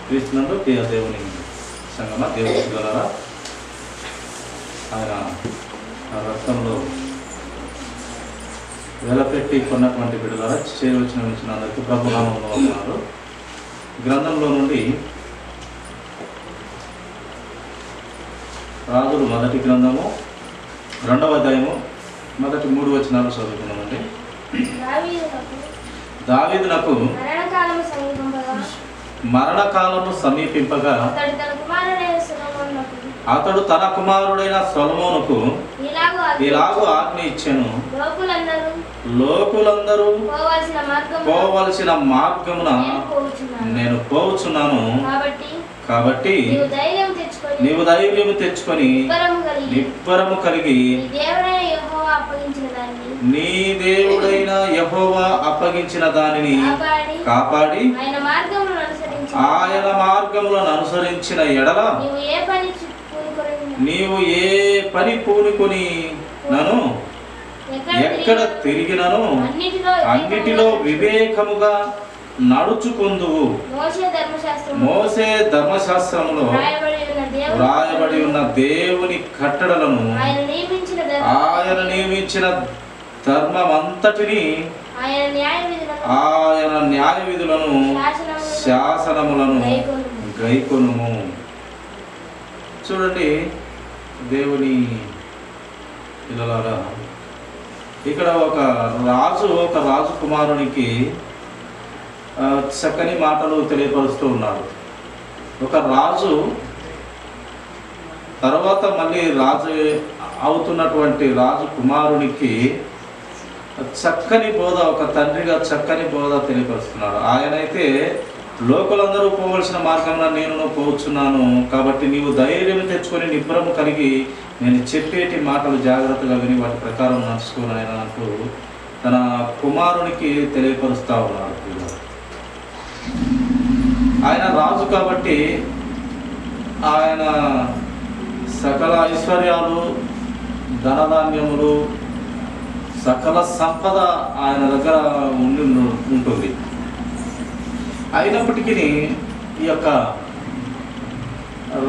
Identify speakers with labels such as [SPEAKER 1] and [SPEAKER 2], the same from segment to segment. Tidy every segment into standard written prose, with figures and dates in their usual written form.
[SPEAKER 1] క్రీస్తునందు ప్రియ దేవుని సంగమ దేవుని ద్వారా ఆయన రక్తంలో వెలపెట్టి కొన్నటువంటి బిడ్డలారా చేరవచ్చిన అందరికీ ప్రభునామంలో ఉన్నారు. గ్రంథంలో నుండి రాజులు మొదటి గ్రంథము 2వ అధ్యాయము మొదటి 3 వచనాలు చదువుకున్నామండి. దావీదునకు మరణకాలము సమీపింపగా అతడు తన కుమారుడైన సొలొమోనుకు ఇలాగూ ఆజ్ఞ ఇచ్చెను, లోకులందరూ పోవలసిన మార్గమున నేను పోవచ్చున్నాను. కాబట్టి నీవు ధైర్యం తెచ్చుకొని నిబ్బరము కలిగి నీ దేవుడైన యెహోవా అప్పగించిన దానిని కాపాడి ఆయన మార్గములను అనుసరించిన ఎడల నీవు ఏ పని పూనుకొని నను ఎక్కడ తిరిగినను అన్నిటిలో వివేకముగా నడుచుకుందువు. మోసే ధర్మశాస్త్రములో వ్రాయబడి ఉన్న దేవుని కట్టడలను ఆయన నియమించిన ధర్మమంతటిని ఆయన న్యాయ విధులను శాసనములను గైకొనుము. చూడండి దేవుని పిల్లలారా, ఇక్కడ ఒక రాజు కుమారునికి చక్కని మాటలు తెలియపరుస్తూ ఉన్నాడు. ఒక రాజు తర్వాత మళ్ళీ రాజు అవుతున్నటువంటి రాజు కుమారునికి చక్కని బోధ, ఒక తండ్రిగా చక్కని బోధ తెలియపరుస్తున్నాడు. ఆయనైతే లోకులందరూ పోవలసిన మార్గంలో నేను పోవచ్చున్నాను, కాబట్టి నీవు ధైర్యం తెచ్చుకొని నిబ్బరము కలిగి నేను చెప్పేటి మాటలు జాగ్రత్తగా విని వాటి ప్రకారం నడుచుకుని ఆయన నాకు తన కుమారునికి తెలియపరుస్తూ ఉన్నాడు. ఆయన రాజు కాబట్టి ఆయన సకల ఐశ్వర్యాలు, ధనధాన్యములు, సకల సంపద ఆయన దగ్గర ఉంటుంది. అయినప్పటికీ ఈ యొక్క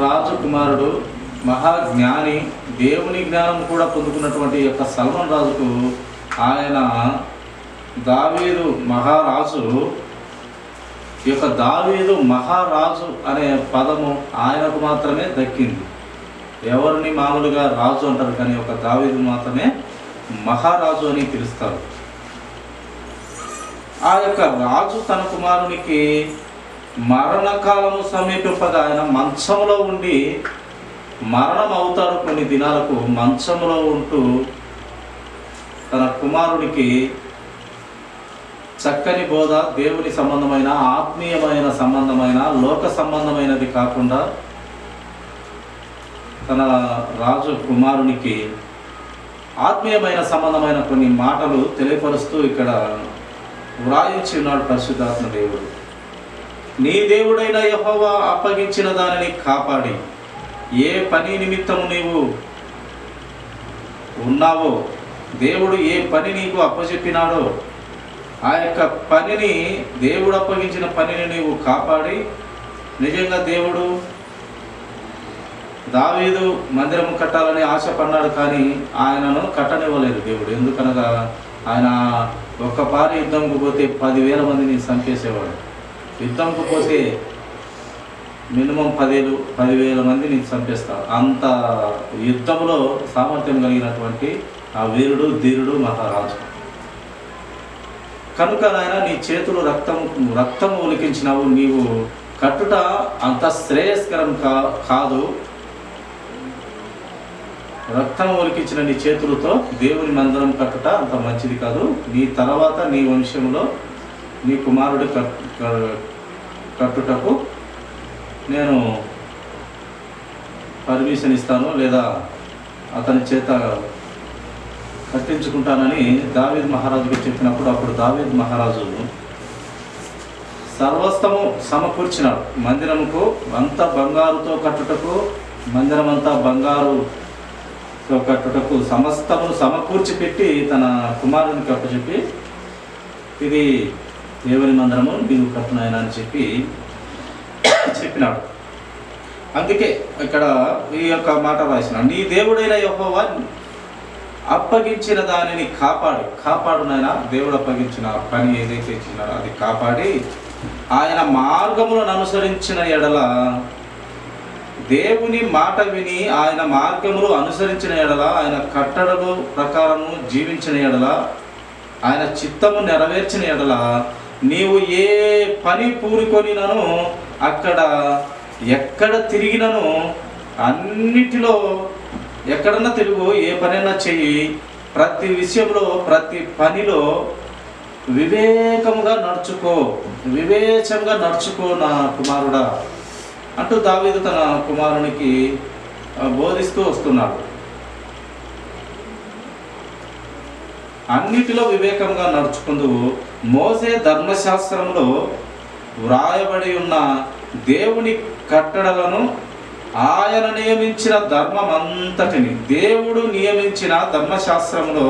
[SPEAKER 1] రాజకుమారుడు మహాజ్ఞాని, దేవుని జ్ఞానం కూడా పొందుకున్నటువంటి ఈ యొక్క సల్మాన్ రాజుకు ఆయన దావీదు మహారాజు, ఈ యొక్క దావీదు మహారాజు అనే పదము ఆయనకు మాత్రమే దక్కింది. ఎవరిని మామూలుగా రాజు అంటారు, కానీ ఒక దావీదు మాత్రమే మహారాజు అని పిలుస్తారు. ఆ యొక్క రాజు తన కుమారునికి మరణకాలము సమీపింపగా ఆయన మంచంలో ఉండి మరణం అవుతాడు. కొన్ని దినాలకు మంచంలో ఉంటూ తన కుమారుడికి చక్కని బోధ, దేవుని సంబంధమైన, ఆత్మీయమైన సంబంధమైన, లోక సంబంధమైనది కాకుండా తన రాజు కుమారునికి ఆత్మీయమైన సంబంధమైన కొన్ని మాటలు తెలియపరుస్తూ ఇక్కడ వ్రాయించి ఉన్నాడు పరిశుద్ధాత్మ దేవుడు. నీ దేవుడైన యెహోవా అప్పగించిన దానిని కాపాడి ఏ పని నిమిత్తము నీవు ఉన్నావో, దేవుడు ఏ పని నీకు అప్పచెప్పినాడో ఆ యొక్క పనిని, దేవుడు అప్పగించిన పనిని నీవు కాపాడి, నిజంగా దేవుడు దావీదు మందిరము కట్టాలని ఆశపడ్డాడు, కానీ ఆయనను కట్టనివ్వలేదు దేవుడు. ఎందుకనగా ఆయన ఒక్కపారి యుద్ధంకు పోతే 10,000 మందిని చంపేసేవాడు. యుద్ధంకు పోతే మినిమం 10,000 మందిని చంపేస్తాడు. అంత యుద్ధంలో సామర్థ్యం కలిగినటువంటి ఆ వీరుడు, ధీరుడు, మహారాజు. కనుక నాయన నీ చేతులు రక్తము ఒలికించినావు, నీవు కట్టుట అంత శ్రేయస్కరం కాదు. రక్తం ఒలికించిన నీ చేతులతో దేవుని మందిరం కట్టుట అంత మంచిది కాదు. నీ తర్వాత నీ వంశంలో నీ కుమారుడు కట్టుటకు నేను పర్మిషన్ ఇస్తాను, లేదా అతని చేత కట్టించుకుంటానని దావీదు మహారాజుకు చెప్పినప్పుడు, అప్పుడు దావీదు మహారాజు సర్వస్వము సమకూర్చినాడు. మందిరముకు అంత బంగారుతో కట్టుటకు, మందిరం అంతా బంగారుతో కట్టుటకు సమస్తమును సమకూర్చి పెట్టి తన కుమారునికి అప్పచెప్పి, ఇది దేవుని మందిరము నీవు కట్టునాయన అని చెప్పి చెప్పినాడు. అందుకే ఇక్కడ ఈ యొక్క మాట రాసినాడు, నీ దేవుడైన యెహోవా అప్పగించిన దానిని కాపాడు నాయన. దేవుడు అప్పగించిన పని ఏదైతే ఇచ్చినాడో అది కాపాడి ఆయన మార్గములను అనుసరించిన ఎడల, దేవుని మాట విని ఆయన మార్గములు అనుసరించిన ఎడల, ఆయన కట్టడలు ప్రకారము జీవించిన ఎడల, ఆయన చిత్తము నెరవేర్చిన ఎడల, నీవు ఏ పని పూనుకొనినను అక్కడ ఎక్కడ తిరిగినను అన్నిటిలో ఎక్కడన్నా తిరుగు, ఏ పనైనా చెయ్యి, ప్రతి విషయంలో ప్రతి పనిలో వివేకంగా నడుచుకో నా కుమారుడా అంటూ దావీదు తన కుమారునికి బోధిస్తూ వస్తున్నాడు. అన్నిటిలో వివేకంగా నడుచుకుందువు. మోసే ధర్మశాస్త్రంలో వ్రాయబడి ఉన్న దేవుని కట్టడలను, ఆయన నియమించిన ధర్మమంతటిని, దేవుడు నియమించిన ధర్మశాస్త్రంలో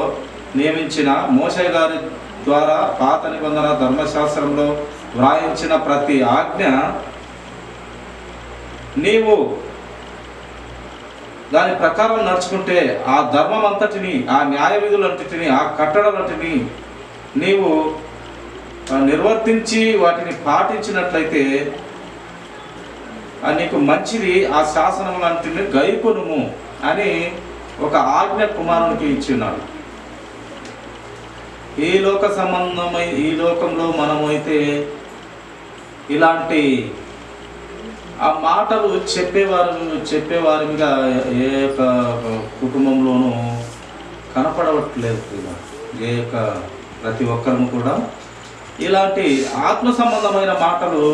[SPEAKER 1] నియమించిన మోషే గారి ద్వారా పాత నిబంధన ధర్మశాస్త్రంలో వ్రాయించిన ప్రతి ఆజ్ఞ నీవు దాని ప్రకారం నడుచుకుంటే, ఆ ధర్మం అంతటిని, ఆ న్యాయ విధులంటిని, ఆ కట్టడలంటిని నీవు నిర్వర్తించి వాటిని పాటించినట్లయితే నీకు మంచిది. ఆ శాసనములంటిని గైకొనుము అని ఒక ఆజ్ఞ కుమారునికి ఇచ్చి ఉన్నాడు. ఈ లోకంలో మనమైతే ఇలాంటి ఆ మాటలు చెప్పేవారిగా ఏ యొక్క కుటుంబంలోనూ కనపడవట్లేదు. ఏ యొక్క ప్రతి ఒక్కరము కూడా ఇలాంటి ఆత్మ సంబంధమైన మాటలు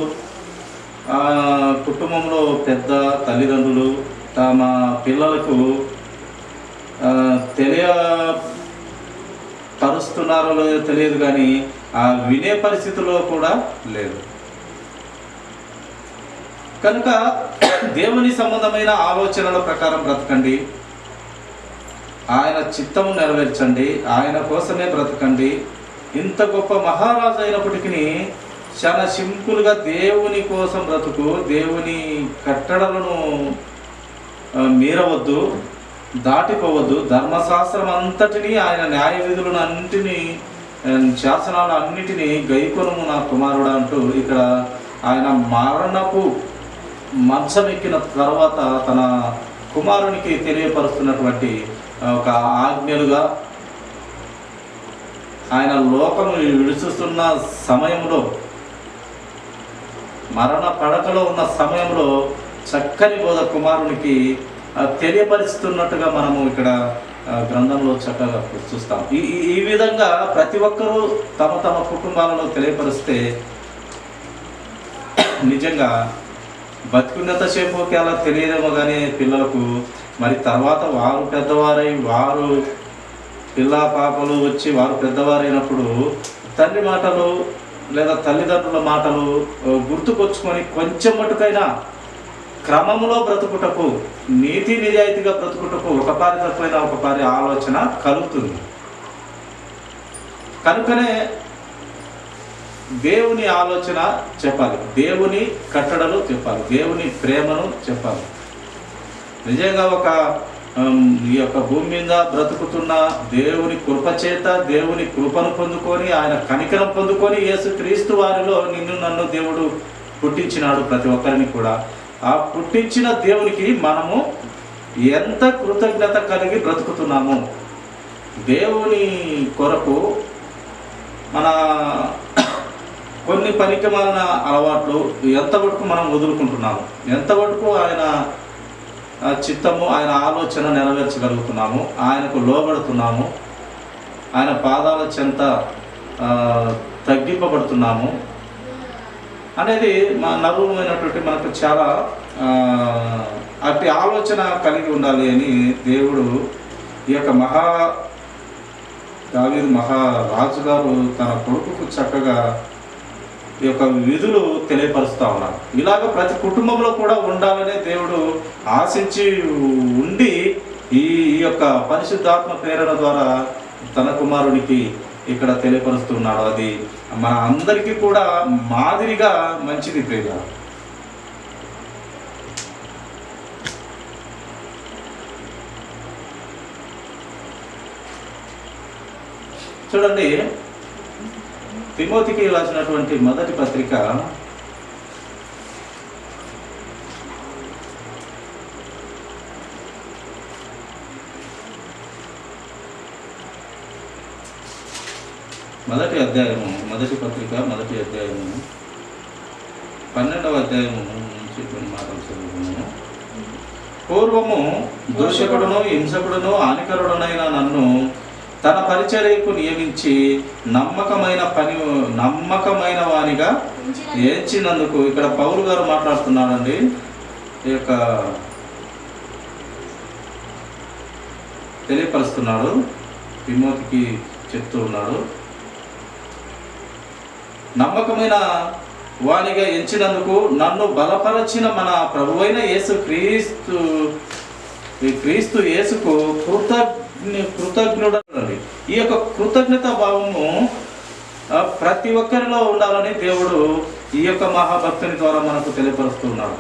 [SPEAKER 1] కుటుంబంలో పెద్ద తల్లిదండ్రులు తమ పిల్లలకు పరుస్తున్నారో లేదో తెలియదు, కానీ ఆ వినే పరిస్థితిలో కూడా లేదు. కనుక దేవుని సంబంధమైన ఆలోచనల ప్రకారం బ్రతకండి, ఆయన చిత్తము నెరవేర్చండి, ఆయన కోసమే బ్రతకండి. ఇంత గొప్ప మహారాజు అయినప్పటికీ చాలా సింపుల్గా దేవుని కోసం బ్రతుకు, దేవుని కట్టడలను మీరవద్దు, దాటిపోవద్దు. ధర్మశాస్త్రం అంతటినీ, ఆయన న్యాయ విధులను అన్నిటినీ, శాసనాలు అన్నిటినీ గైకొనుము నా కుమారుడు అంటూ ఇక్కడ ఆయన మరణపు మంచం ఎక్కిన తర్వాత తన కుమారునికి తెలియపరుస్తున్నటువంటి ఒక ఆజ్ఞలుగా, ఆయన లోకము విడుస్తున్న సమయంలో, మరణ పడకలో ఉన్న సమయంలో చక్కని బోధ కుమారునికి తెలియపరుస్తున్నట్టుగా మనము ఇక్కడ గ్రంథంలో చక్కగా చూస్తాం. ఈ విధంగా ప్రతి ఒక్కరూ తమ తమ కుటుంబాలను తెలియపరిస్తే నిజంగా బతుకున్నంత సేపుకి అలా తెలియదేమో కానీ పిల్లలకు, మరి తర్వాత వారు పెద్దవారై, వారు పిల్ల పాపలు వచ్చి వారు పెద్దవారైనప్పుడు తండ్రి మాటలు లేదా తల్లిదండ్రుల మాటలు గుర్తుకొచ్చుకొని కొంచెం మటుకైనా క్రమంలో బ్రతుకుటకు, నీతి నిజాయితీగా బ్రతుకుటకు ఒకపారి తప్పైనా ఒకపారి ఆలోచన కలుగుతుంది. కనుకనే దేవుని ఆలోచన చెప్పాలి, దేవుని కట్టడలు చెప్పాలి, దేవుని ప్రేమను చెప్పాలి. నిజంగా ఈ యొక్క భూమి మీద బ్రతుకుతున్న దేవుని కృపచేత, దేవుని కృపను పొందుకొని, ఆయన కనికరం పొందుకొని, యేసుక్రీస్తు వారిలో నిన్ను నన్ను దేవుడు పుట్టించినాడు, ప్రతి ఒక్కరిని కూడా. ఆ పుట్టించిన దేవునికి మనము ఎంత కృతజ్ఞత కలిగి బ్రతుకుతున్నాము. దేవుని కొరకు మన కొన్ని పనికిమాలిన అలవాట్లు ఎంతవరకు మనం వదులుకుంటున్నాము, ఎంతవరకు ఆయన చిత్తము, ఆయన ఆలోచన నెరవేర్చగలుగుతున్నాము, ఆయనకు లోబడుతున్నాము, ఆయన పాదాల చెంత తగ్గింపబడుతున్నాము అనేది మా నరుమైనటువంటి మనకు చాలా అట్టి ఆలోచన కలిగి ఉండాలి అని దేవుడు ఈ యొక్క దావీదు మహారాజు గారు తన కొడుకుకు చక్కగా ఈ యొక్క విధులు తెలియపరుస్తూ ఉన్నారు. ఇలాగ ప్రతి కుటుంబంలో కూడా ఉండాలనే దేవుడు ఆశించి ఉండి ఈ యొక్క పరిశుద్ధాత్మ ప్రేరణ ద్వారా తన కుమారునికి ఇక్కడ తెలియపరుస్తున్నాడు. అది మన అందరికీ కూడా మాదిరిగా మంచిది ప్రేమ. చూడండి, తిమోతికి రాసినటువంటి మొదటి పత్రిక మొదటి పత్రిక మొదటి అధ్యాయము 12వ అధ్యాయము నుంచి కొన్ని మాటలు చదువుకున్నాను. పూర్వము దూషకుడును హింసకుడును హానికరుడునైన నన్ను తన పరిచర్యకు నియమించి నమ్మకమైన వానిగా ఎంచినందుకు, ఇక్కడ పౌలు గారు మాట్లాడుతున్నాడండి. ఈ యొక్క తెలియపరుస్తున్నాడు, తిమోతికి చెప్తూ ఉన్నాడు. నమ్మకమైన వానిగా ఎంచినందుకు నన్ను బలపరచిన మన ప్రభువైన క్రీస్తు యేసుకు కృతజ్ఞుడండి. ఈ యొక్క కృతజ్ఞత భావము ప్రతి ఒక్కరిలో ఉండాలని దేవుడు ఈ యొక్క మహాభక్తుని ద్వారా మనకు తెలియపరుస్తున్నాడు.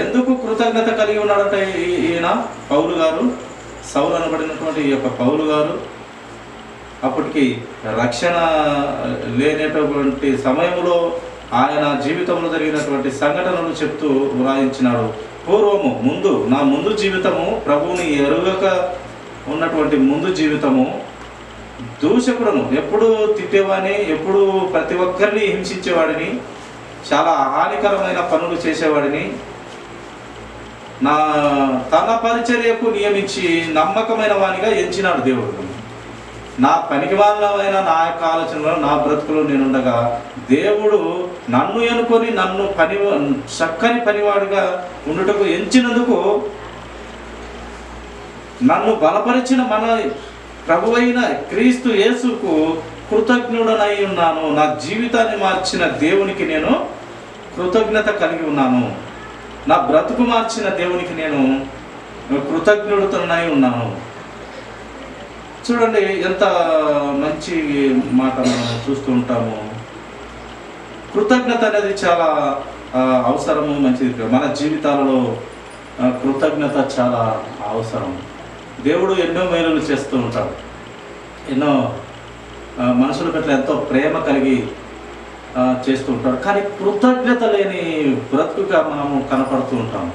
[SPEAKER 1] ఎందుకు కృతజ్ఞత కలిగి ఉన్నాడంటే ఈయన పౌలు గారు, సౌలు అనబడినటువంటి ఈ యొక్క పౌలు గారు అప్పటికి రక్షణ లేనటువంటి సమయంలో ఆయన జీవితంలో జరిగినటువంటి సంఘటనలు చెప్తూ వ్రాయించినాడు. పూర్వము నా ముందు జీవితము, ప్రభువుని ఎరుగక ఉన్నటువంటి ముందు జీవితము, దూషకుడును, ఎప్పుడు తిట్టేవాడిని, ఎప్పుడు ప్రతి ఒక్కరిని హింసించేవాడిని, చాలా హానికరమైన పనులు చేసేవాడిని, తన పరిచర్యకు నియమించి నమ్మకమైన వానిగా ఎంచినాడు దేవుడు. నా పనికిమాలినమైన నా యొక్క ఆలోచనలో, నా బ్రతుకులో నేనుండగా దేవుడు నన్ను ఎన్నుకొని నన్ను చక్కని పనివాడిగా ఉండుటకు ఎంచినందుకు, నన్ను బలపరిచిన మన ప్రభువైన క్రీస్తు యేసుకు కృతజ్ఞుడనై ఉన్నాను. నా జీవితాన్ని మార్చిన దేవునికి నేను కృతజ్ఞత కలిగి ఉన్నాను. నా బ్రతుకు మార్చిన దేవునికి నేను కృతజ్ఞుడనై ఉన్నాను. చూడండి, ఎంత మంచి మాట మనం చూస్తూ ఉంటాము. కృతజ్ఞత అనేది చాలా అవసరము, మంచిది. మన జీవితాలలో కృతజ్ఞత చాలా అవసరం. దేవుడు ఎన్నో మేలులు చేస్తూ ఉంటాడు, ఎన్నో మనుషుల పట్ల ఎంతో ప్రేమ కలిగి చేస్తూ ఉంటాడు. కానీ కృతజ్ఞత లేని బ్రతుకుగా మనము కనపడుతూ ఉంటాము.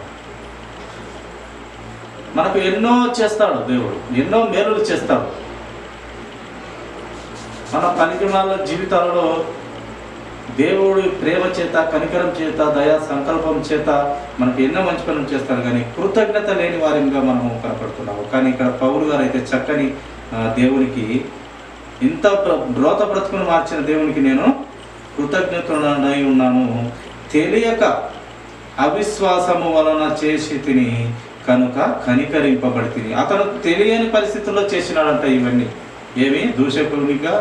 [SPEAKER 1] మనకు ఎన్నో చేస్తాడు దేవుడు, ఎన్నో మేలులు చేస్తాడు. మన పనికిమాల జీవితాలలో దేవుడు ప్రేమ చేత, కనికరం చేత, దయా సంకల్పం చేత మనకు ఎన్నో మంచి పనులు చేస్తాడు. కానీ కృతజ్ఞత లేని వారిగా మనము కనపడుతున్నాము. కానీ ఇక్కడ పౌలు గారు అయితే చక్కని దేవునికి, ఇంత బ్రోత బ్రతుకును మార్చిన దేవునికి నేను కృతజ్ఞతనై ఉన్నాను. తెలియక అవిశ్వాసము వలన చేసి తిని కనుక కనికరింపబడి తిని. అతను తెలియని పరిస్థితుల్లో చేసినాడంట ఇవన్నీ. ఏమి? దూషకునిగా,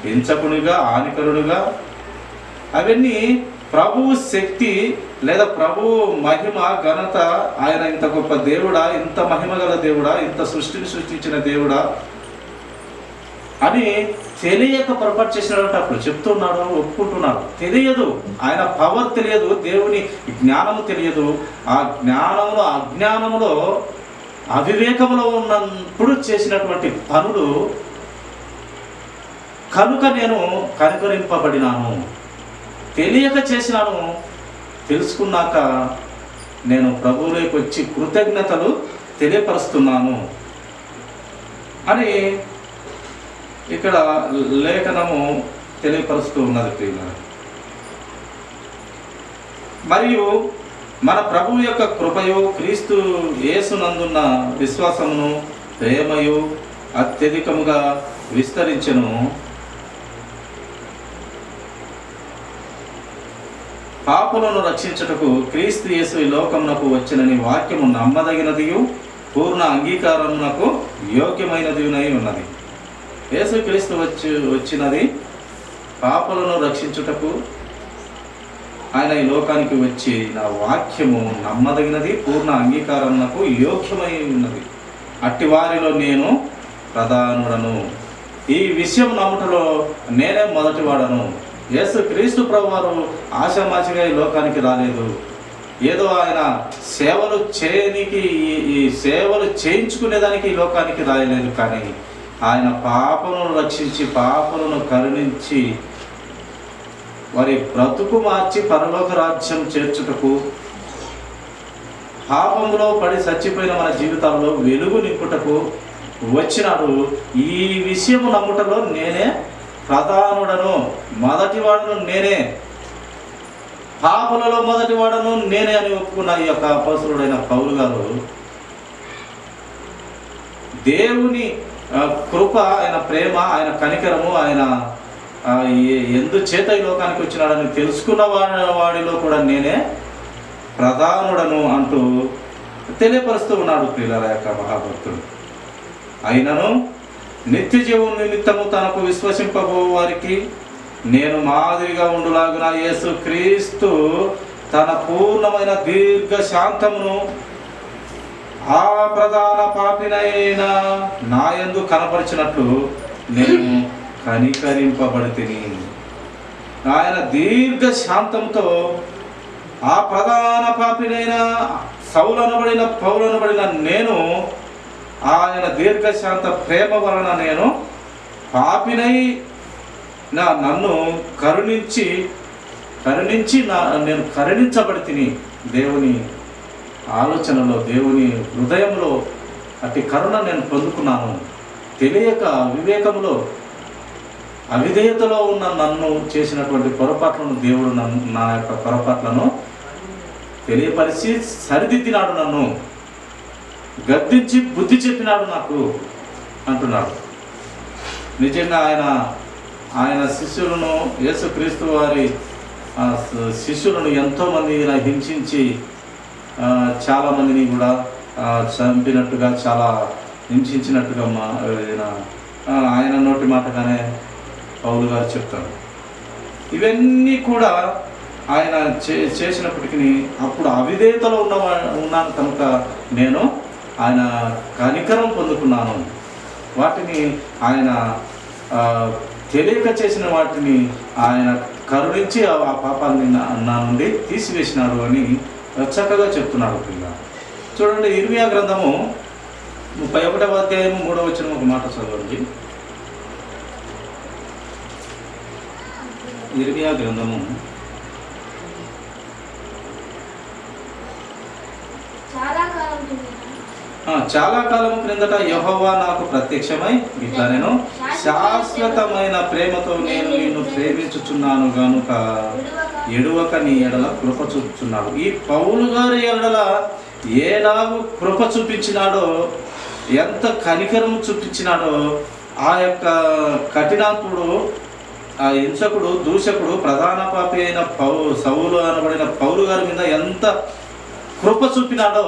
[SPEAKER 1] హింసకునిగా, హానికరునిగా. అవన్నీ ప్రభువు శక్తి లేదా ప్రభువు మహిమ, ఘనత. ఆయన ఇంత గొప్ప దేవుడా, ఇంత మహిమ గల దేవుడా, ఇంత సృష్టిని సృష్టించిన దేవుడా అని తెలియక పొరపాటు చేసినాడంటే అప్పుడు చెప్తున్నాడు, ఒప్పుకుంటున్నాడు. తెలియదు, ఆయన పవర్ తెలియదు, దేవుని జ్ఞానము తెలియదు. ఆ జ్ఞానములో, అజ్ఞానములో, అవివేకములో ఉన్నప్పుడు చేసినటువంటి పనులు కనుక నేను కనికరింపబడినాను. తెలియక చేసినాను, తెలుసుకున్నాక నేను ప్రభువులోకి వచ్చి కృతజ్ఞతలు తెలియపరుస్తున్నాను అని ఇక్కడ లేఖనము తెలియపరుస్తూ ఉన్నది ప్రియులారా. మరియు మన ప్రభువు యొక్క కృపయు, క్రీస్తు యేసునందున్న విశ్వాసమును, ప్రేమయు అత్యధికముగా విస్తరించెను. పాపులను రక్షించుటకు క్రీస్తు యేసు ఈ లోకమునకు వచ్చినని వాక్యము నమ్మదగినదియు పూర్ణ అంగీకారమునకు యోగ్యమైనదియునై ఉన్నది. యేసు క్రీస్తు వచ్చినది పాపులను రక్షించుటకు. ఆయన ఈ లోకానికి వచ్చి నా వాక్యము నమ్మదగినది, పూర్ణ అంగీకారమునకు యోగ్యమై ఉన్నది. అట్టి వారిలో నేను ప్రధానుడను. ఈ విషయం నమ్ముటలో నేనే మొదటివాడను. యేసు క్రీస్తు ప్రభువారు ఆషామాషిగా ఈ లోకానికి రాలేదు. ఏదో ఆయన సేవలు చేయనికి, ఈ సేవలు చేయించుకునేదానికి ఈ లోకానికి రాయలేదు. కానీ ఆయన పాపలను రక్షించి పాపలను కరుణించి వారి బ్రతుకు మార్చి పరలోక రాజ్యం చేర్చుటకు, పాపంలో పడి చచ్చిపోయిన మన జీవితాల్లో వెలుగు నింపుటకు వచ్చినాడు. ఈ విషయము నమ్ముటలో నేనే ప్రధానుడను, మొదటివాడను నేనే, పాపులలో మొదటివాడను నేనే అని ఒప్పుకున్న ఈ యొక్క అపోస్తలుడైన పౌలు గారు దేవుని కృప, ఆయన ప్రేమ, ఆయన కనికరము, ఆయన ఎందుచేత ఈ లోకానికి వచ్చినాడని తెలుసుకున్న వాడిలో కూడా నేనే ప్రధానుడను అంటూ తెలియపరుస్తూ ఉన్నాడు ప్రియులారా యొక్క మహాభక్తుడు. అయినను నిత్య జీవం నిమిత్తము తనకు విశ్వసింపబో వారికి నేను మాదిరిగా ఉండులాగున యేసు క్రీస్తు తన పూర్ణమైన దీర్ఘ శాంతమును ఆ ప్రధాన పాపినైన నాయందు కనపరిచినట్లు నేను కనికరింపబడితిని. ఆయన దీర్ఘ శాంతంతో ఆ ప్రధాన పాపినైన పౌలనబడిన నేను ఆయన దీర్ఘశాంత ప్రేమ వలన నేను పాపినై నన్ను కరుణించి నేను కరుణించబడితిని. దేవుని ఆలోచనలో, దేవుని హృదయంలో అట్టి కరుణ నేను పొందుకున్నాను. తెలియక వివేకంలో అవిధేయతలో ఉన్న నన్ను చేసినటువంటి పొరపాట్లను దేవుడు నా యొక్క పొరపాట్లను తెలియపరిచి సరిదిద్దినాడు, నన్ను గద్దించి బుద్ధి చెప్పినాడు నాకు అంటున్నాడు. నిజంగా ఆయన శిష్యులను, యేసుక్రీస్తు వారి శిష్యులను ఎంతోమంది హింసించి చాలామందిని కూడా చంపినట్టుగా, చాలా హింసించినట్టుగా ఆయన నోటి మాటగానే పౌలు గారు చెప్తారు. ఇవన్నీ కూడా ఆయన చేసినప్పటికీ అప్పుడు అవిధేయతలో ఉన్నాను కనుక నేను ఆయన కనికరం పొందుకున్నాను. వాటిని ఆయన తెలియక చేసిన వాటిని ఆయన కరుణించి ఆ పాపాన్ని నా నుండి తీసివేసినాడు అని చక్కగా చెప్తున్నాడు పిల్ల. చూడండి, ఇర్మియా గ్రంథము 31వ అధ్యాయం 3వ వచనం ఒక మాట చదవండి. ఇర్మియా గ్రంథము చాలా కాలం క్రిందట యెహోవా నాకు ప్రత్యక్షమై ఇట్లా నేను శాశ్వతమైన ప్రేమతో నేను నిన్ను ప్రేమించుచున్నాను గనుక ఎడువక నీ ఎడల కృప చూపుచున్నాడు. ఈ పౌలు గారి ఎడల ఏలాగు కృప చూపించినాడో, ఎంత కనికరం చూపించినాడో, ఆ యొక్క కఠినాత్ముడు, ఆ హింసకుడు, దూషకుడు, ప్రధాన పాపి అయిన సౌలు అనబడిన పౌలు గారి మీద ఎంత కృప చూపినాడో,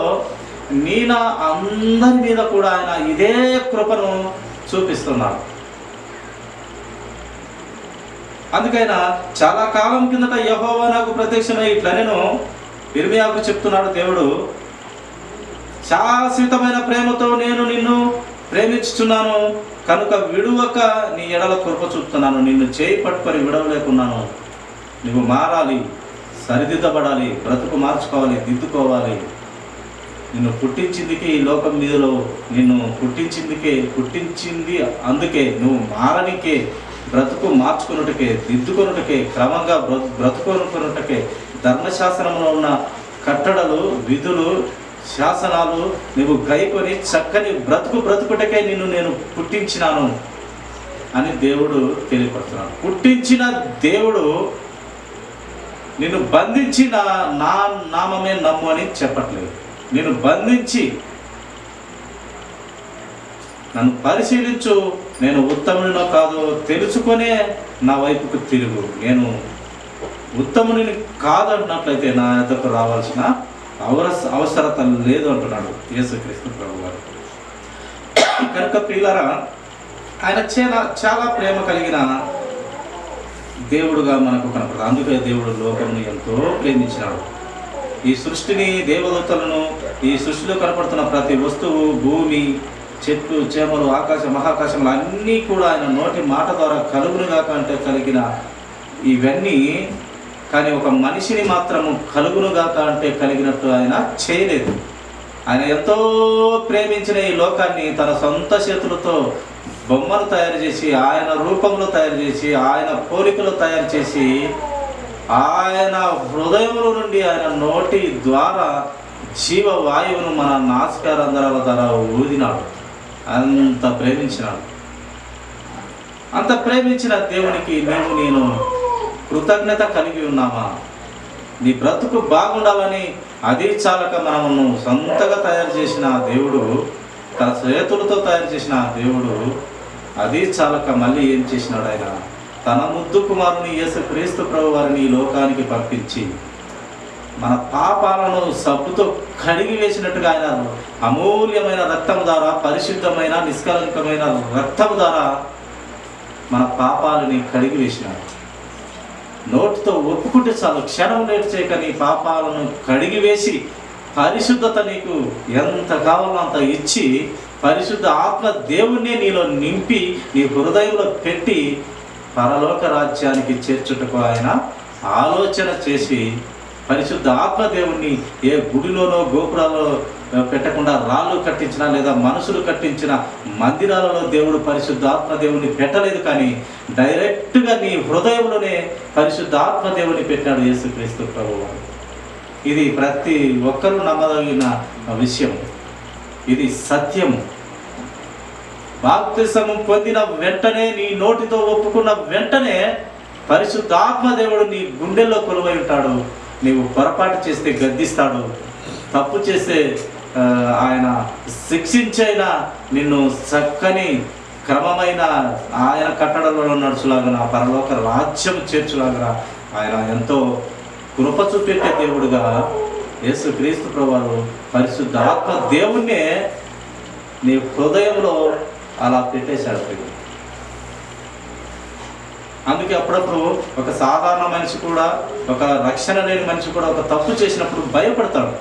[SPEAKER 1] నీనా అందరి మీద కూడా ఆయన ఇదే కృపను చూపిస్తున్నాడు. అందుకైనా చాలా కాలం కిందట యెహోవా నాకు ప్రత్యక్షమై ఇట్లా నేను ఇర్మియాకు చెప్తున్నాడు దేవుడు, శాశ్వతమైన ప్రేమతో నేను నిన్ను ప్రేమించుచున్నాను కనుక విడువక నీ ఎడల కృప చూపుతున్నాను. నిన్ను చేయి పట్టుకొని విడవలేకున్నాను. నువ్వు మారాలి, సరిదిద్దబడాలి, బ్రతుకు మార్చుకోవాలి, దిద్దుకోవాలి. నిన్ను పుట్టించిందికి ఈ లోకం మీదలో నిన్ను పుట్టించింది అందుకే, నువ్వు మారనికే, బ్రతుకు మార్చుకున్నట్టుకే, దిద్దుకొనుటకే, క్రమంగా బ్రతుకొనుకున్నట్టుకే, ధర్మశాస్త్రంలో ఉన్న కట్టడలు, విధులు, శాసనాలు నువ్వు గైకొని చక్కని బ్రతుకుటకే నిన్ను నేను పుట్టించినాను అని దేవుడు తెలియపడుతున్నాడు. పుట్టించిన దేవుడు నిన్ను బంధించి నా నామమే నమ్ము అని చెప్పట్లేదు. నేను బంధించి నన్ను పరిశీలించు, నేను ఉత్తమునినో కాదో తెలుసుకొనే నా వైపుకు తిరుగు. నేను ఉత్తముని కాదన్నట్లయితే నా ఎద్దకు రావాల్సిన అవసరత లేదు అంటున్నాడు యేసుక్రీస్తు ప్రభు గారు. కనుక పిల్లరా, ఆయన చాలా ప్రేమ కలిగిన దేవుడుగా మనకు కనపడతాడు. అందుకే దేవుడు లోకమును ఎంతో ప్రేమించినాడు. ఈ సృష్టిని, దేవదూతలను, ఈ సృష్టిలో కనపడుతున్న ప్రతి వస్తువు, భూమి, చెట్లు, చేమలు, ఆకాశం, మహాకాశములు అన్నీ కూడా ఆయన నోటి మాట ద్వారా కలుగునుగాక అంటే కలిగిన ఇవన్నీ. కానీ ఒక మనిషిని మాత్రము కలుగునుగాక అంటే కలిగినట్టు ఆయన చేయలేదు. ఆయన ఎంతో ప్రేమించిన ఈ లోకాన్ని తన సొంత చేతులతో బొమ్మను తయారు చేసి, ఆయన రూపంలో తయారు చేసి, ఆయన పోలికలో తయారు చేసి, ఆయన హృదయంలో నుండి ఆయన నోటి ద్వారా జీవ వాయువును మన నాసికారంధ్రాల ద్వారా ఊదినాడు. అంత ప్రేమించినాడు. అంత ప్రేమించిన దేవునికి నేను కృతజ్ఞత కలిగి ఉన్నామా? నీ బ్రతుకు బాగుండాలని అది చాలక మనము సొంతగా తయారు చేసిన దేవుడు, తన చేతులతో తయారు చేసిన దేవుడు, అది చాలక మళ్ళీ ఏం చేసినాడు? ఆయన తన ముద్దు కుమారుని యేసుక్రీస్తు ప్రభు వారిని ఈ లోకానికి పంపించి మన పాపాలను సబ్బుతో కడిగి వేసినట్టుగా ఆయన అమూల్యమైన రక్తము ద్వారా, పరిశుద్ధమైన నిష్కలంకమైన రక్తము ద్వారా మన పాపాలని కడిగి వేసినాడు. నోటితో ఒప్పుకుంటే చాలు, క్షణం లేట్ చేయక నీ పాపాలను కడిగి వేసి పరిశుద్ధత నీకు ఎంత కావాలో అంత ఇచ్చి, పరిశుద్ధ ఆత్మ దేవుణ్ణి నీలో నింపి నీ హృదయంలో పెట్టి పరలోక రాజ్యానికి చేర్చుటకు ఆయన ఆలోచన చేసి, పరిశుద్ధ ఆత్మదేవుణ్ణి ఏ గుడిలోనో గోపురాల్లో పెట్టకుండా రాళ్ళు కట్టించిన లేదా మనుషులు కట్టించిన మందిరాలలో దేవుడు పరిశుద్ధ ఆత్మదేవుని పెట్టలేదు, కానీ డైరెక్ట్గా నీ హృదయంలోనే పరిశుద్ధ ఆత్మదేవుని పెట్టాడు యేసుక్రీస్తు ప్రభువు. ఇది ప్రతి ఒక్కరూ నమ్మదగిన విషయం. ఇది సత్యము. బాప్తిసము పొందిన వెంటనే, నీ నోటితో ఒప్పుకున్న వెంటనే పరిశుద్ధాత్మదేవుడు నీ గుండెల్లో కొలువై ఉంటాడు. నీవు పొరపాటు చేస్తే గద్దిస్తాడు, తప్పు చేస్తే ఆయన శిక్షించైనా నిన్ను చక్కని క్రమమైన ఆయన కట్టడలలో నడుచులాగా పరలోక రాజ్యం చేర్చులాగా ఆయన ఎంతో కృప చూపెట్టే దేవుడుగా యేసుక్రీస్తు ప్రభువు పరిశుద్ధ ఆత్మ దేవుణ్ణే నీ హృదయంలో అలా పెట్టేశాడు. అందుకే అప్పుడప్పుడు ఒక సాధారణ మనిషి కూడా, ఒక రక్షణ లేని మనిషి కూడా ఒక తప్పు చేసినప్పుడు భయపడతాడు.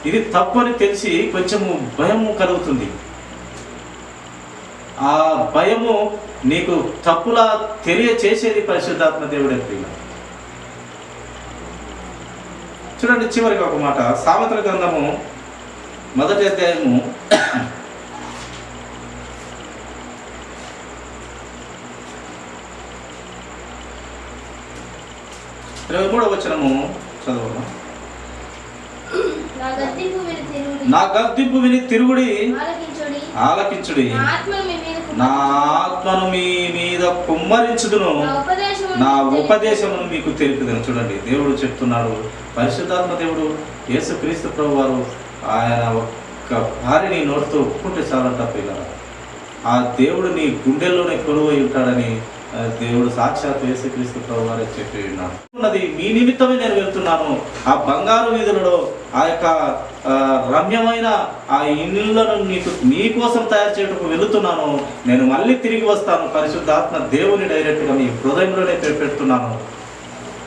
[SPEAKER 1] ఇది తప్పు అని తెలిసి కొంచెము భయము కలుగుతుంది. ఆ భయము నీకు తప్పులా తెలియచేసేది పరిశుద్ధాత్మ దేవుడే. చూడండి, చివరికి ఒక మాట, సామెతల గ్రంథము 1వ అధ్యాయము 23వ వచనము చదవము. నా గద్దింపు విని తిరుగుడి, ఆలకించుడి, నా ఆత్మను మీ మీద కుమ్మరించుదును, నా ఉపదేశమును మీకు తెలుపుదును. చూడండి, దేవుడు చెప్తున్నాడు, పరిశుద్ధాత్మ దేవుడు యేసుక్రీస్తు ప్రభు వారు ఆయన ఒక్క భార్యని నోటితో ఒప్పుకుంటే చాలంట పిల్లల. ఆ దేవుడు నీ గుండెల్లోనే కొలువై ఉంటాడని దేవుడు సాక్షాత్ యేసుక్రీస్తు ప్రభు వారే చెప్పి ఉన్నాడు. మీ నిమిత్తమే నేను వెళ్తున్నాను, ఆ బంగారు వీధులలో ఆ యొక్క రమ్యమైన ఆ ఇళ్ళను నీ కోసం తయారు చేయడానికి వెళుతున్నాను, నేను మళ్ళీ తిరిగి వస్తాను. పరిశుద్ధాత్మ దేవుని డైరెక్ట్గా మీ హృదయంలోనే పెడుతున్నాను.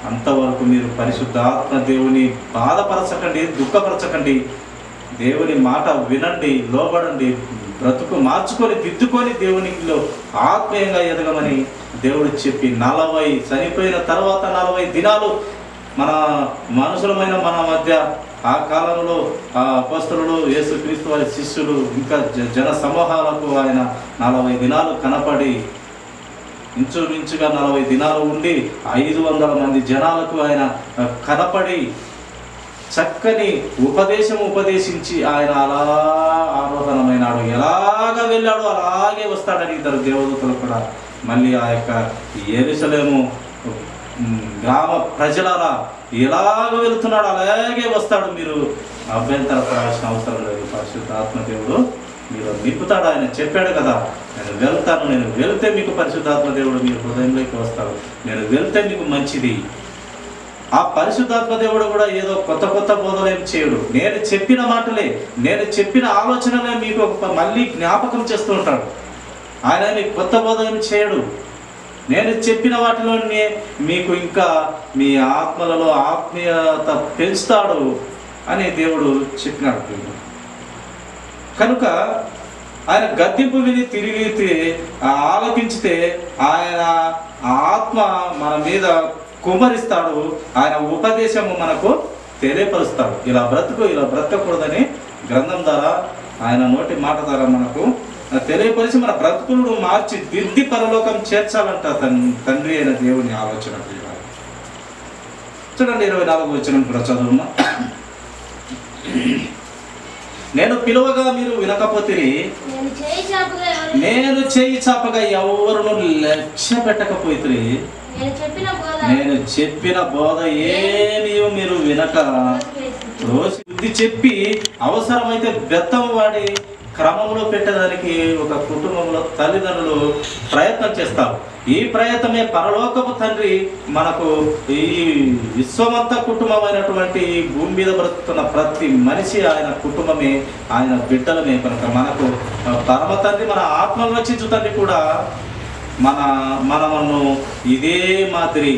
[SPEAKER 1] అంతవరకు మీరు పరిశుద్ధాత్మ దేవుని బాధపరచకండి, దుఃఖపరచకండి. దేవుని మాట వినండి, లోబడండి, బ్రతుకు మార్చుకొని దిద్దుకొని దేవునిలో ఆత్మీయంగా ఎదగమని దేవుడు చెప్పి చనిపోయిన తర్వాత 40 దినాలు మన మనుషులమైన మన మధ్య ఆ కాలంలో ఆ అపోస్తలులు, యేసుక్రీస్తు వారి శిష్యులు, ఇంకా జన సమూహాలకు ఆయన 40 దినాలు కనపడి, ఇంచుమించుగా 40 దినాలు ఉండి 500 మంది జనాలకు ఆయన కనపడి చక్కని ఉపదేశం ఉపదేశించి ఆయన అలా ఆరోహణమైనాడు. ఎలాగ వెళ్ళాడో అలాగే వస్తాడని ఇద్దరు దేవదూతలు కూడా మళ్ళీ ఆ యొక్క యెరూషలేము గ్రామ ప్రజలారా ఎలాగ వెళుతున్నాడు అలాగే వస్తాడు, మీరు అభ్యంతరపడాల్సిన అవసరం లేదు. పరిశుద్ధాత్మ దేవుడు మీరు నింపుతాడు. ఆయన చెప్పాడు కదా, నేను వెళ్తాను, నేను వెళ్తే మీకు పరిశుద్ధాత్మ దేవుడు మీ హృదయంలోకి వస్తాడు, నేను వెళ్తే మీకు మంచిది. ఆ పరిశుద్ధాత్మ దేవుడు కూడా ఏదో కొత్త కొత్త బోధలు ఏం చేయడు. నేను చెప్పిన మాటలే, నేను చెప్పిన ఆలోచనలే మీకు మళ్ళీ జ్ఞాపకం చేస్తూ ఉంటాడు. ఆయన మీకు కొత్త బోధ ఏం చేయడు. నేను చెప్పిన వాటిలోనే మీకు ఇంకా మీ ఆత్మలలో ఆత్మీయత పెంచుతాడు అని దేవుడు చెప్పినాడు. కనుక ఆయన గద్దింపు విని తిరిగి ఆలకించితే ఆయన ఆత్మ మన మీద కుమ్మరిస్తాడు. ఆయన ఉపదేశము మనకు తెలియపరుస్తాడు. ఇలా బ్రతకకూడదని గ్రంథం ద్వారా, ఆయన నోటి మాట ద్వారా మనకు తెలియపరిచి మన బ్రతుకులను మార్చి దిద్ది పరలోకం చేర్చాలంట తండ్రి అయిన దేవుని ఆలోచన. చూడండి 24వ వచనం కూడా చదువుమా. నేను పిలువగా మీరు వినకపోతిరి, నేను చేయి చాపగా ఎవరును లక్ష్య పెట్టకపోయితే, నేను చెప్పిన బోధ ఏమీ మీరు వినక బుద్ధి చెప్పి అవసరమైతే బెత్తం వాడి క్రమంలో పెట్టడానికి ఒక కుటుంబంలో తల్లిదండ్రులు ప్రయత్నం చేస్తారు. ఈ ప్రయత్నమే పరలోకపు తండ్రి మనకు ఈ విశ్వమంతా కుటుంబమైనటువంటి భూమి మీద బ్రతుకుతున్న ప్రతి మనిషి ఆయన కుటుంబమే, ఆయన బిడ్డలమే. కనుక మనకు పరమ తండ్రి, మన ఆత్మను రక్షించు తండ్రి కూడా మనము ఇదే మాదిరి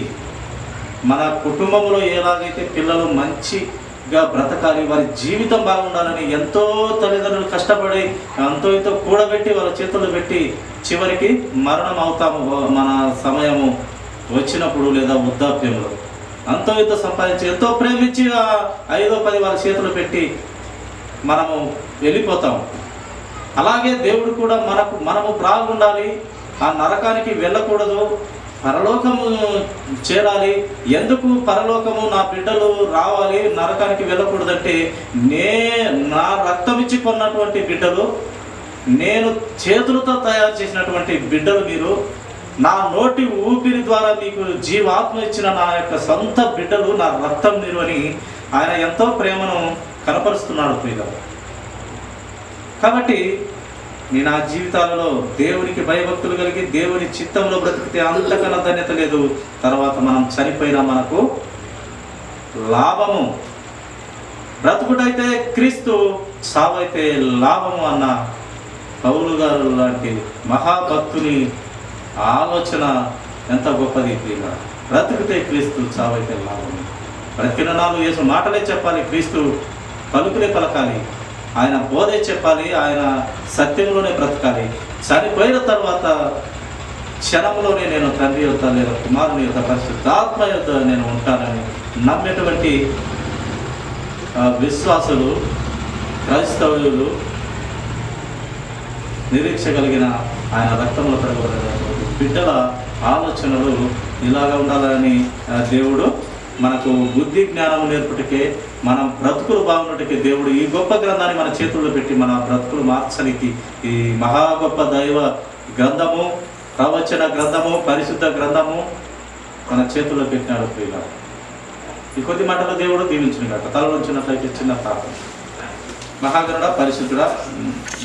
[SPEAKER 1] మన కుటుంబంలో ఎలాగైతే పిల్లలు మంచిగా బ్రతకాలి, వారి జీవితం బాగుండాలని ఎంతో తల్లిదండ్రులు కష్టపడి ఎంతో కూడబెట్టి వాళ్ళ చేతులు పెట్టి చివరికి మరణం అవుతాము మన సమయము వచ్చినప్పుడు లేదా వృద్ధాప్యంలో. ఎంతో సంపాదించి ఎంతో ప్రేమించి 5-10 వాళ్ళ చేతులు పెట్టి మనము వెళ్ళిపోతాం. అలాగే దేవుడు కూడా మనము బాగుండాలి, ఆ నరకానికి వెళ్ళకూడదు, పరలోకము చేరాలి. ఎందుకు పరలోకము నా బిడ్డలు రావాలి, నరకానికి వెళ్ళకూడదంటే, నా రక్తం ఇచ్చి కొన్నటువంటి బిడ్డలు, నేను చేతులతో తయారు చేసినటువంటి బిడ్డలు మీరు, నా నోటి ఊపిరి ద్వారా మీకు జీవాత్మ ఇచ్చిన నా యొక్క సొంత బిడ్డలు, నా రక్తం మీరు అని ఆయన ఎంతో ప్రేమను కనపరుస్తున్నాడు ప్రియులారా. కాబట్టి నా జీవితాలలో దేవునికి భయభక్తులు కలిగి దేవుని చిత్తంలో బ్రతికితే అంతకన్నా ధన్యత లేదు. తర్వాత మనం చనిపోయినా మనకు లాభము. బ్రతుకుడైతే క్రీస్తు, సావైతే లాభము అన్న పౌలు గారు లాంటి మహాభక్తుని ఆలోచన ఎంత గొప్పది ప్రియులారా. బ్రతుకుతే క్రీస్తు, సావైతే లాభము. బ్రతికిన నాలుగు యేసు మాటలే చెప్పాలి, క్రీస్తు పలుకులే పలకాలి, ఆయన బోధే చెప్పాలి, ఆయన సత్యంలోనే బ్రతకాలి. చనిపోయిన తర్వాత క్షణంలోనే నేను తండ్రి యొద్ద లేదా కుమారుని యొద్ద పరిశుద్ధాత్మ యొద్ద నేను ఉంటానని నమ్మేటువంటి విశ్వాసులు, క్రైస్తవులు, నిరీక్ష కలిగిన ఆయన రక్తంలో కడగబడినటువంటి బిడ్డల ఆలోచనలు ఇలాగా ఉండాలని దేవుడు మనకు బుద్ధి జ్ఞానం నేర్పుటకే, మనం బ్రతుకులు బాగున్నట్టుకే దేవుడు ఈ గొప్ప గ్రంథాన్ని మన చేతుల్లో పెట్టి మన బ్రతుకులు మార్చడానికి ఈ మహా గొప్ప దైవ గ్రంథము, ప్రవచన గ్రంథము, పరిశుద్ధ గ్రంథము మన చేతుల్లో పెట్టినాడు ప్రియులారా. ఈ కొద్ది మాటలు దేవుడు దీవించును గాక. తల వంచినట్లయితే చిన్న ప్రార్థన. మహాగణుడా, పరిశుద్ధుడా,